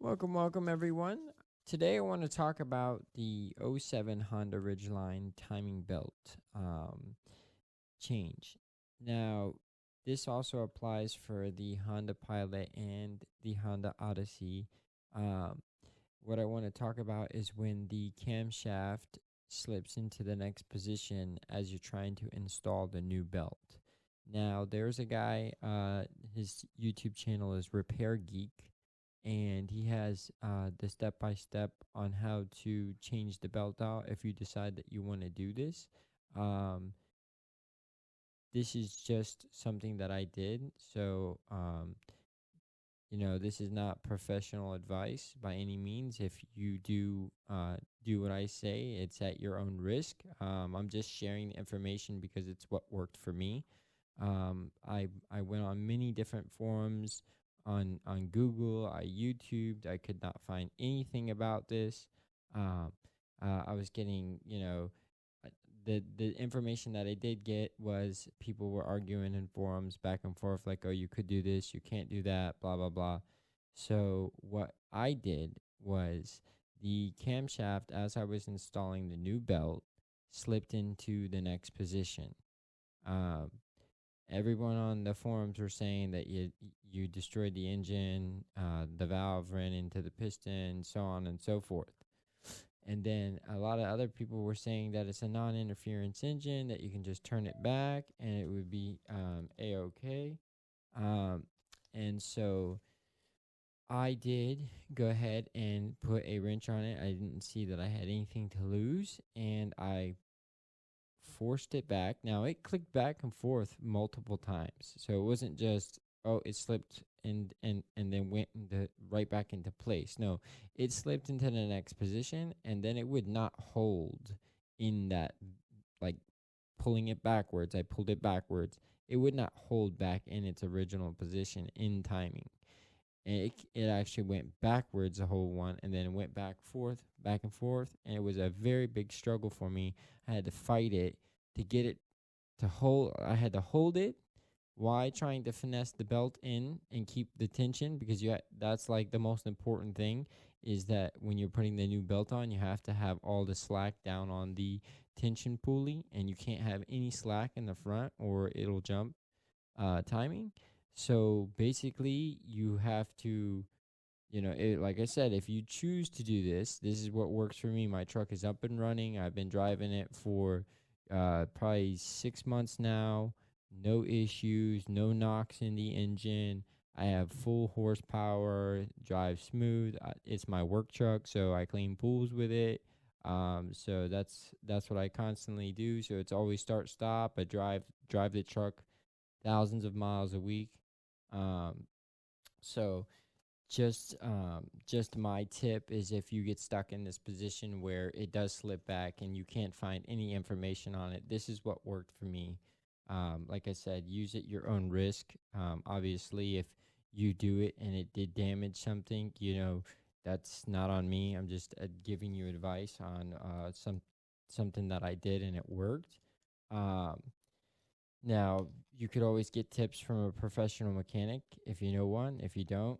Welcome everyone. Today I want to talk about the '07 Honda Ridgeline timing belt change. Now, this also applies for the Honda Pilot and the Honda Odyssey. Um, what I want to talk about is when the camshaft slips into the next position as you're trying to install the new belt. Now, there's a guy, his YouTube channel is Repair Geek, and he has the step by step on how to change the belt out if you decide that you want to do this. Um, this is just something that I did. So, this is not professional advice by any means. If you do what I say, it's at your own risk. I'm just sharing the information because it's what worked for me. I went on many different forums on Google. I YouTubed. I could not find anything about this. Um, I was getting, the information that I did get was people were arguing in forums back and forth, like, oh, you could do this, you can't do that, blah blah blah. So what I did was the camshaft, as I was installing the new belt, slipped into the next position. Um, Everyone on the forums were saying that you destroyed the engine, the valve ran into the piston, so on and so forth. And then a lot of other people were saying that it's a non-interference engine, that you can just turn it back and it would be a-okay. And so I did go ahead and put a wrench on it. I didn't see that I had anything to lose, and I forced it back. Now it clicked back and forth multiple times, so it wasn't just, oh, it slipped and then went into right back into place. No, it slipped into the next position, and then it would not hold in that, like, pulling it backwards. I pulled it backwards. It would not hold back in its original position in timing. And it actually went backwards the whole one, and then it went back and forth, and it was a very big struggle for me. I had to fight it to get it to hold. I had to hold it while trying to finesse the belt in and keep the tension, because that's like the most important thing, is that when you're putting the new belt on, you have to have all the slack down on the tension pulley, and you can't have any slack in the front or it'll jump timing. So basically, you have to, like I said, if you choose to do this, this is what works for me. My truck is up and running. I've been driving it for probably 6 months now. No issues, no knocks in the engine. I have full horsepower, drive smooth. It's my work truck, so I clean pools with it. So that's what I constantly do. So it's always start stop. I drive the truck thousands of miles a week. Um, so just my tip is, if you get stuck in this position where it does slip back and you can't find any information on it, this is what worked for me. Like I said, use it your own risk. Obviously, if you do it and it did damage something, that's not on me. I'm just giving you advice on something that I did and it worked. Um, Now, you could always get tips from a professional mechanic if you know one. If you don't,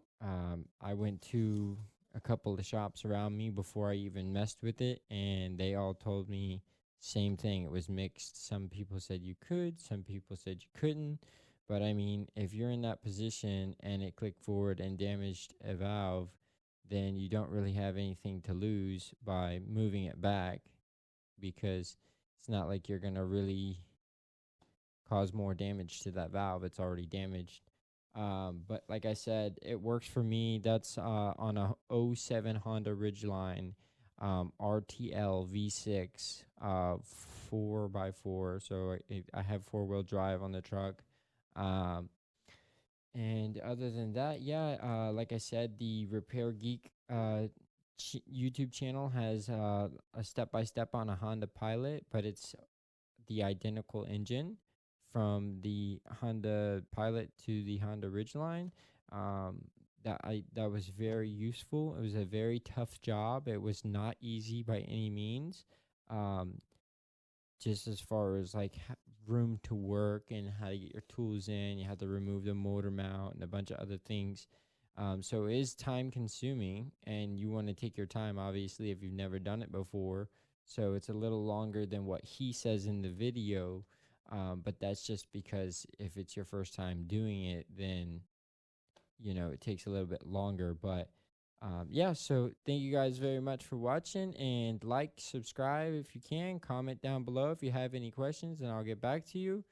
I went to a couple of shops around me before I even messed with it, and they all told me same thing. It was mixed. Some people said you could, some people said you couldn't. But I mean, if you're in that position and it clicked forward and damaged a valve, then you don't really have anything to lose by moving it back, because it's not like you're going to really cause more damage to that valve. It's already damaged. But like I said, it works for me. That's on a '07 Honda Ridgeline RTL V6 4x4. So I have four-wheel drive on the truck. Um, and other than that, yeah, like I said, the Repair Geek YouTube channel has a step-by-step on a Honda Pilot, but it's the identical engine from the Honda Pilot to the Honda Ridgeline. That was very useful. It was a very tough job. It was not easy by any means. Um, just as far as like room to work and how to get your tools in, you have to remove the motor mount and a bunch of other things. So it is time consuming, and you want to take your time, obviously, if you've never done it before. So it's a little longer than what he says in the video. But that's just because if it's your first time doing it, then it takes a little bit longer. But yeah, so thank you guys very much for watching, and like, subscribe if you can, comment down below if you have any questions, and I'll get back to you.